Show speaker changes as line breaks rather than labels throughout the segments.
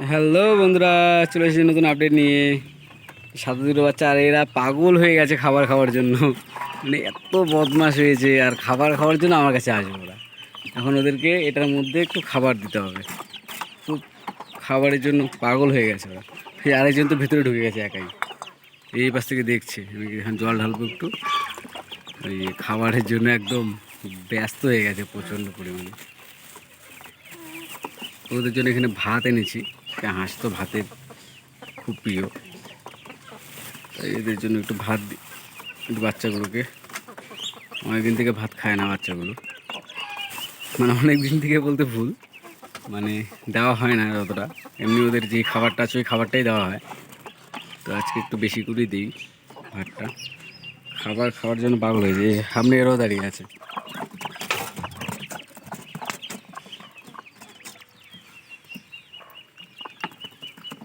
Hello বন্ধুরা, চলে এসেছি নতুন আপডেট নিয়ে। সাথে দুটো বাচ্চা, আর এরা পাগল হয়ে গেছে খাবার খাওয়ার জন্য। মানে এত বদমাশ হয়েছে, আর খাবার খাওয়ার জন্য আমার কাছে আসবে ওরা। এখন ওদেরকে এটার মধ্যে একটু খাবার দিতে হবে। খুব খাবারের জন্য পাগল হয়ে গেছে ওরা। সেই আরেকজন তো ভেতরে ঢুকে গেছে একাই, এই পাশ থেকে দেখছে। আমি এখন জল ঢালবো একটু। ওই খাবারের জন্য একদম ব্যস্ত হয়ে গেছে প্রচণ্ড পরিমাণে। ওদের জন্য এখানে ভাত এনেছি। হাঁস তো ভাতের খুব প্রিয়, তাই এদের জন্য একটু ভাত দিই। একটু বাচ্চাগুলোকে, অনেকদিন থেকে ভাত খায় না বাচ্চাগুলো। মানে অনেক দিন থেকে বলতে ভুল, মানে দেওয়া হয় না অতটা। এমনি ওদের যে খাবারটা আছে ওই খাবারটাই দেওয়া হয়। তো আজকে একটু বেশি করেই দিই ভাতটা। খাবার খাওয়ার জন্য পাগল হয়েছে। সামনে এরাও দাঁড়িয়ে আছে।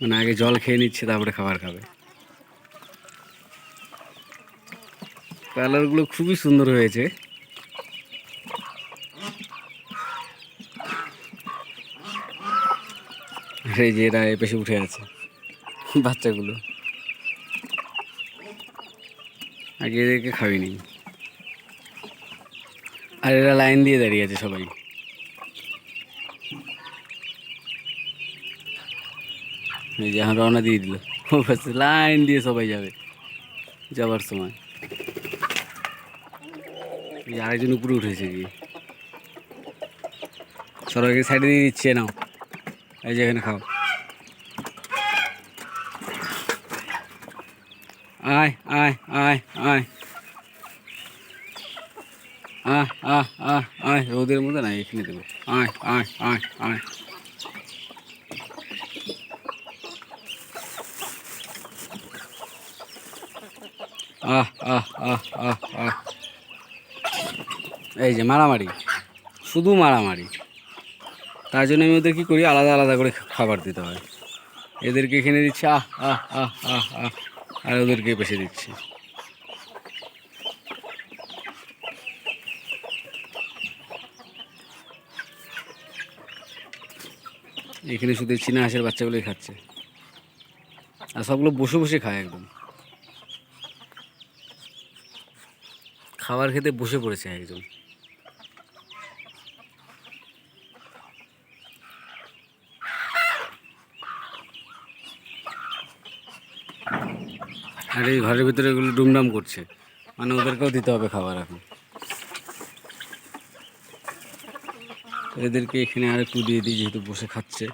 মানে আগে জল খেয়ে নিচ্ছে, তারপরে খাবার খাবে। কালারগুলো খুবই সুন্দর হয়েছে। এই যে এরা এ পেশে উঠে আছে বাচ্চাগুলো। আগে এদেরকে খাওয়িনি, আর এরা লাইন দিয়ে দাঁড়িয়ে আছে সবাই। এই যে এখন রওনা দিয়ে দিল, লাইন দিয়ে সবাই যাবে যাবার সময়। এই আরেকজন উপরে উঠেছে গিয়ে, সবাইকে সাইডে দিয়ে দিচ্ছে। নাও, এই যে এখানে খাও। আয় আয় আয় আয় আয় আয় আয় আয়, রোদের মধ্যে না, এখানে দেবো। আয় আয় আয় আয়। আহ আহ আহ আহ আহ। এই যে মারামারি, শুধু মারামারি। তার জন্য আমি ওদের কী করি, আলাদা আলাদা করে খাবার দিতে হয়। এদেরকে এখানে দিচ্ছি, আহ আহ আহ আহ আহ, আর ওদেরকে পেশে দিচ্ছি। এখানে শুধু চীনা হাঁসের বাচ্চাগুলোই খাচ্ছে, আর সবগুলো বসে বসে খায় একদম। খাবার খেতে বসে পড়েছে একজন। আর এই ঘরের ভিতরে এগুলো ডুমডাম করছে, মানে ওদেরকেও দিতে হবে খাবার এখন। এদেরকে এখানে আর একটু দিয়ে দিই, যেহেতু বসে খাচ্ছে।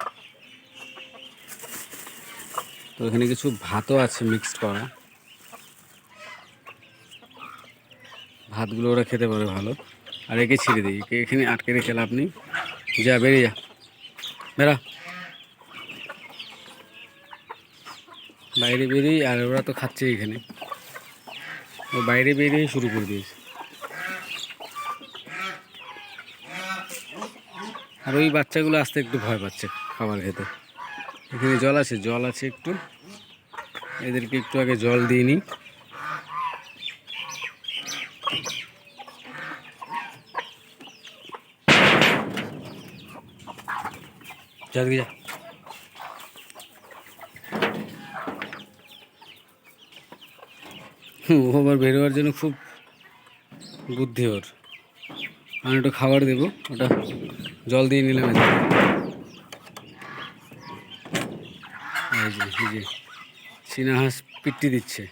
তো এখানে কিছু ভাতও আছে মিক্সড করা। ভাতগুলো ওরা খেতে পারে ভালো। আর একে ছেড়ে দিই, একে এখানে আটকে রেখে লাভ নেই। যা, বেরিয়ে যা, বেরা বাইরে বেরিয়ে। আর ওরা তো খাচ্ছে এখানে, ও বাইরে বেরিয়ে শুরু করে দিয়েছে। আর ওই বাচ্চাগুলো আসতে একটু ভয় পাচ্ছে খাবার খেতে। এখানে জল আছে, জল আছে একটু। এদেরকে একটু আগে জল দিয়ে নিই। যা দিকে যা। ও আবার বেরোবার জন্য খুব বুদ্ধি ওর। আমি একটু খাবার দেবো, ওটা জল দিয়ে নিলাম। এই যে চীনা হাঁস পিট্টি দিচ্ছে।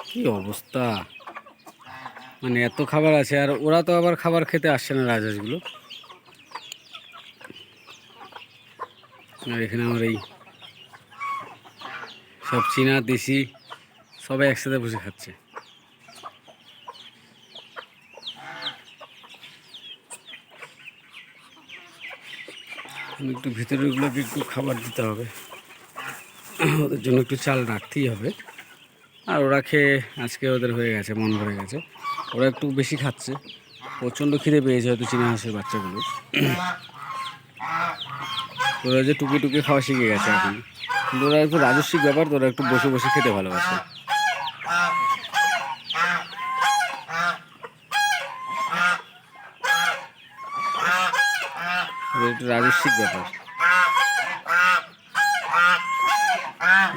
কি অবস্থা, মানে এত খাবার আছে, আর ওরা তো আবার খাবার খেতে আসছে না রাজহাঁসগুলো। আর এখানে আমার এই সব চীনা দেশি সবাই একসাথে বসে খাচ্ছে। একটু ভিতরেগুলোকে একটু খাবার দিতে হবে, ওদের জন্য একটু চাল রাখতেই হবে। আর ওরা খেয়ে আজকে ওদের হয়ে গেছে, মন ভরে গেছে। ওরা একটু বেশি খাচ্ছে, প্রচণ্ড খিদে পেয়েছে হয়তো চীনা হাঁসের বাচ্চাগুলো। ওরা যে টুকে টুকে খাওয়া শিখে গেছে এখন। কিন্তু ওরা একটু রাজস্বিক ব্যাপার, তো ওরা একটু বসে বসে খেতে ভালোবাসে। একটু রাজস্বিক ব্যাপার।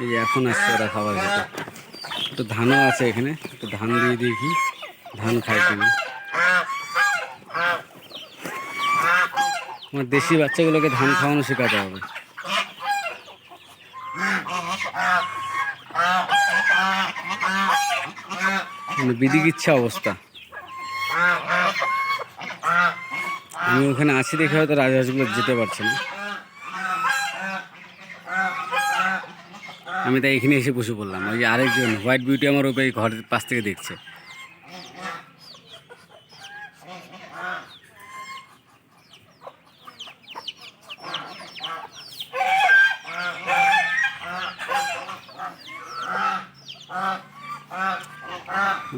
এই এখন আসছে ওরা খাবার খেতে। একটু ধানও আছে এখানে, একটু ধান দিয়ে দেখি ধান খাই কিনা। আমার দেশি বাচ্চাগুলোকে ধান খাওয়ানো শেখাতে হবে। মানে বিদিকিচ্ছা অবস্থা। আমি ওখানে আছি দেখে হয়তো রাজহাঁসগুলো যেতে পারছে না। আমি তাই এখানে এসে বসে পড়লাম। ওই যে আরেকজন হোয়াইট বিউটি আমার ওপরে ঘরের পাশ থেকে দেখছে।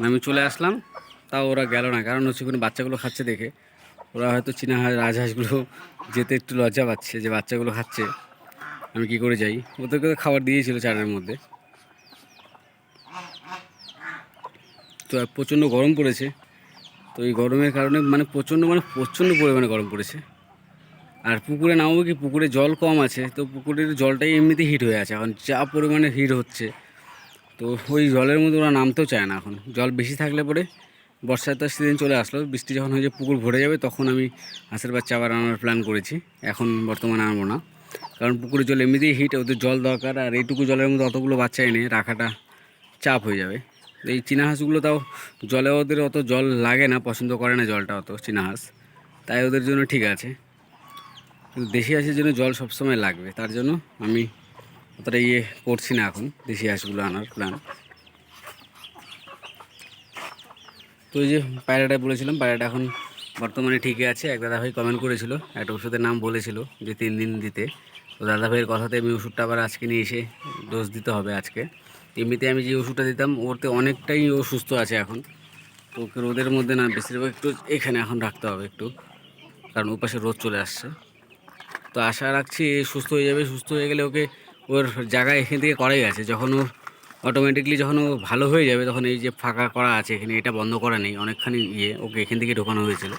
আমি চলে আসলাম, তাও ওরা গেল না। কারণ হচ্ছে কোনো বাচ্চাগুলো খাচ্ছে দেখে ওরা হয়তো চীনা রাজহাঁসগুলো যেতে একটু লজ্জা পাচ্ছে যে বাচ্চাগুলো খাচ্ছে, আমি কি করে যাই। ওদেরকে খাবার দিয়েছিল চারের মধ্যে। তো প্রচণ্ড গরম পড়েছে। তো এই গরমের কারণে মানে প্রচণ্ড পরিমাণে গরম পড়েছে। আর পুকুরে নামবো কি, পুকুরে জল কম আছে, তো পুকুরের জলটাই এমনিতেই হিট হয়ে আছে এখন, যা পরিমাণে হিট হচ্ছে। তো ওই জলের মধ্যে ওরা নামতেও চায় না এখন। জল বেশি থাকলে পরে বর্ষার তো সিজন চলে আসলো, বৃষ্টি যখন হয়ে যায় পুকুর ভরে যাবে, তখন আমি হাঁসের বাচ্চা আবার আনার প্ল্যান করেছি। এখন বর্তমানে আনবো না, কারণ পুকুরের জল এমনিতেই হিট, ওদের জল দরকার। আর এইটুকু জলের মধ্যে অতগুলো বাচ্চা এনে রাখাটা চাপ হয়ে যাবে। এই চীনা হাঁসগুলো তাও জলে ওদের অত জল লাগে না, পছন্দ করে না জলটা অত চীনা হাঁস, তাই ওদের জন্য ঠিক আছে। কিন্তু দেশি হাঁসের জন্য জল সবসময় লাগবে, তার জন্য আমি অতটা করছি না এখন দেশি হাঁসগুলো আনার প্ল্যান। তো এই যে পায়রাটা বলেছিলাম, পায়রাটা এখন বর্তমানে ঠিকই আছে। এক দাদাভাই কমেন্ট করেছিল, একটা ওষুধের নাম বলেছিল যে 3 দিন দিতে। তো দাদাভাইয়ের কথাতে আমি ওষুধটা আবার আজকে নিয়ে এসে ডোজ দিতে হবে আজকে। এমনিতে আমি যে ওষুধটা দিতাম ওরতে অনেকটাই ও সুস্থ আছে এখন। তো ওকে রোদের মধ্যে না, বেশিরভাগ একটু এখানে এখন রাখতে হবে একটু, কারণ ওপাশে রোদ চলে আসছে। তো আশা রাখছি সুস্থ হয়ে যাবে। সুস্থ হয়ে গেলে ওকে ওর জায়গায় এখান থেকে করাই আছে, যখন ও অটোমেটিকলি যখন ও ভালো হয়ে যাবে, তখন এই যে ফাঁকা করা আছে এখানে, এটা বন্ধ করা নেই, অনেকখানি ওকে এখান থেকে ঢোকানো হয়েছিল।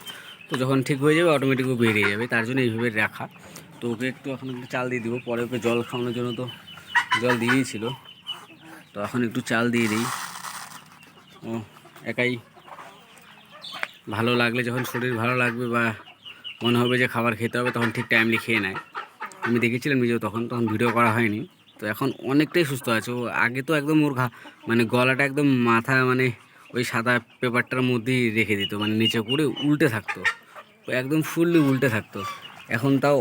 তো যখন ঠিক হয়ে যাবে অটোমেটিক ও বেরিয়ে যাবে, তার জন্য এইভাবে রাখা। তো ওকে একটু এখন একটু চাল দিয়ে দিব, পরে ওকে জল খাওয়ানোর জন্য তো জল দিয়েই ছিল, তো এখন একটু চাল দিয়ে দিই। ও একাই ভালো লাগলে, যখন শরীর ভালো লাগবে বা মনে হবে যে খাবার খেতে হবে, তখন ঠিক টাইমলি খেয়ে নেয়। আমি দেখেছিলাম নিজেও, তখন ভিডিও করা হয়নি। তো এখন অনেকটাই সুস্থ আছে ও। আগে তো একদম ওর মানে গলাটা একদম মাথা মানে ওই সাদা পেপারটার মধ্যেই রেখে দিত, মানে নিচে করে উল্টে থাকতো, ও একদম ফুললি উল্টে থাকতো। এখন তাও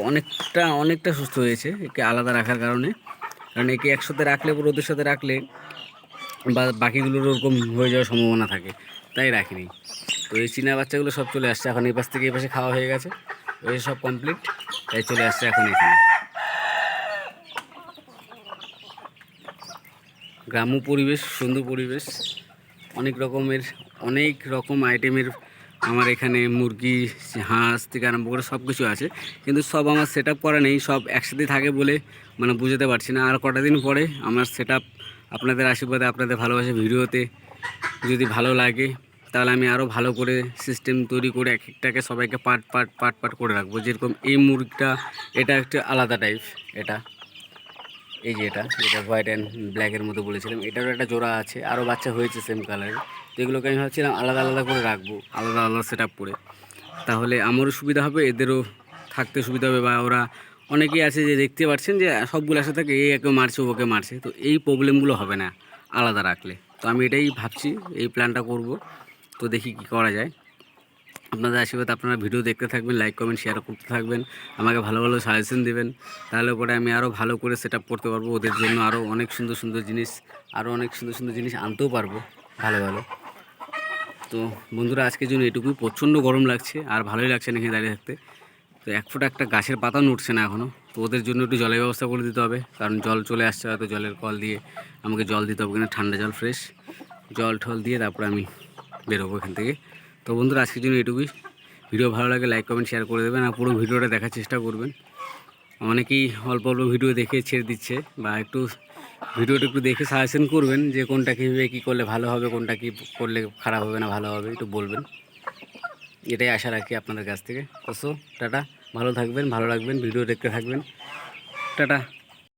অনেকটা সুস্থ হয়েছে একে আলাদা রাখার কারণে। কারণ একে একসাথে রাখলে, ওদের সাথে রাখলে বা বাকিগুলোর ওরকম হয়ে যাওয়ার সম্ভাবনা থাকে, তাই রাখিনি। তো এই চীনা বাচ্চাগুলো সব চলে আসছে এখন, এই পাশ থেকে এই পাশে খাওয়া হয়ে গেছে, ওই সব কমপ্লিট, তাই চলে আসছে এখন এখানে। গ্রাম্য পরিবেশ, সুন্দর পরিবেশ, অনেক রকম আইটেমের আমার এখানে মুরগি, হাঁস থেকে আরম্ভ করে সব কিছু আছে। কিন্তু সব আমার সেট আপ করা নেই, সব একসাথে থাকে বলে মানে বুঝতে পারছি না। আর কটা দিন পরে আমার সেট আপ আপনাদের আশীর্বাদে, আপনাদের ভালোবাসা ভিডিওতে যদি ভালো লাগে, তাহলে আমি আরও ভালো করে সিস্টেম তৈরি করে এক একটাকে সবাইকে পার্ট করে রাখবো। যেরকম এই মুরগিটা, এটা একটা আলাদা টাইপ, এটা এই যে এটা হোয়াইট অ্যান্ড ব্ল্যাকের মতো বলেছিলাম, এটারও একটা জোড়া আছে, আরও বাচ্চা হয়েছে সেম কালারের। তো এগুলোকে আমি ভাবছিলাম আলাদা আলাদা করে রাখবো, আলাদা আলাদা সেট আপ করে, তাহলে আমারও সুবিধা হবে, এদেরও থাকতে সুবিধা হবে। বা ওরা অনেকেই আছে যে দেখতে পাচ্ছেন যে সবগুলো একসাথে থাকে, একে মারছে ওকে মারছে, তো এই প্রবলেমগুলো হবে না আলাদা রাখলে। তো আমি এটাই ভাবছি, এই প্ল্যানটা করব। তো দেখি কি করা যায়। আপনাদের আশীর্বাদ, আপনারা ভিডিও দেখতে থাকবেন, লাইক কমেন্ট শেয়ার করতে থাকবেন, আমাকে ভালো ভালো সাজেশন দেবেন, তাহলে পরে আমি আরও ভালো করে সেট আপ করতে পারবো। ওদের জন্য আরও অনেক সুন্দর সুন্দর জিনিস আনতেও পারবো ভালো ভালো। তো বন্ধুরা, আজকের জন্য এটুকুই। প্রচণ্ড গরম লাগছে আর ভালোই লাগছে না এখানে দাঁড়িয়ে থাকতে। তো এক ফুট একটা গাছের পাতাও নড়ছে না এখনও। তো ওদের জন্য একটু জলের ব্যবস্থা করে দিতে হবে, কারণ জল চলে আসছে হয়তো, জলের কল দিয়ে আমাকে জল দিতে হবে, কিন্তু ঠান্ডা জল, ফ্রেশ জল ঠল দিয়ে তারপরে আমি বেরোবো এখান থেকে। তো বন্ধুরা, আজকের জন্য এটুকুই। ভিডিও ভালো লাগে লাইক কমেন্ট শেয়ার করে দেবেন, আর পুরো ভিডিওটা দেখার চেষ্টা করবেন। অনেকেই অল্প অল্প ভিডিও দেখে ছেড়ে দিচ্ছে, বা ভিডিওটা একটু দেখে সাজেশন করবেন যে কোনটা কীভাবে কী করলে ভালো হবে, কোনটা কী করলে খারাপ হবে না ভালো হবে, একটু বলবেন। এটাই আশা রাখি আপনাদের কাছ থেকে। তো টাটা। ভালো থাকবেন, ভালো রাখবেন, ভিডিও দেখতে থাকবেন। টাটা।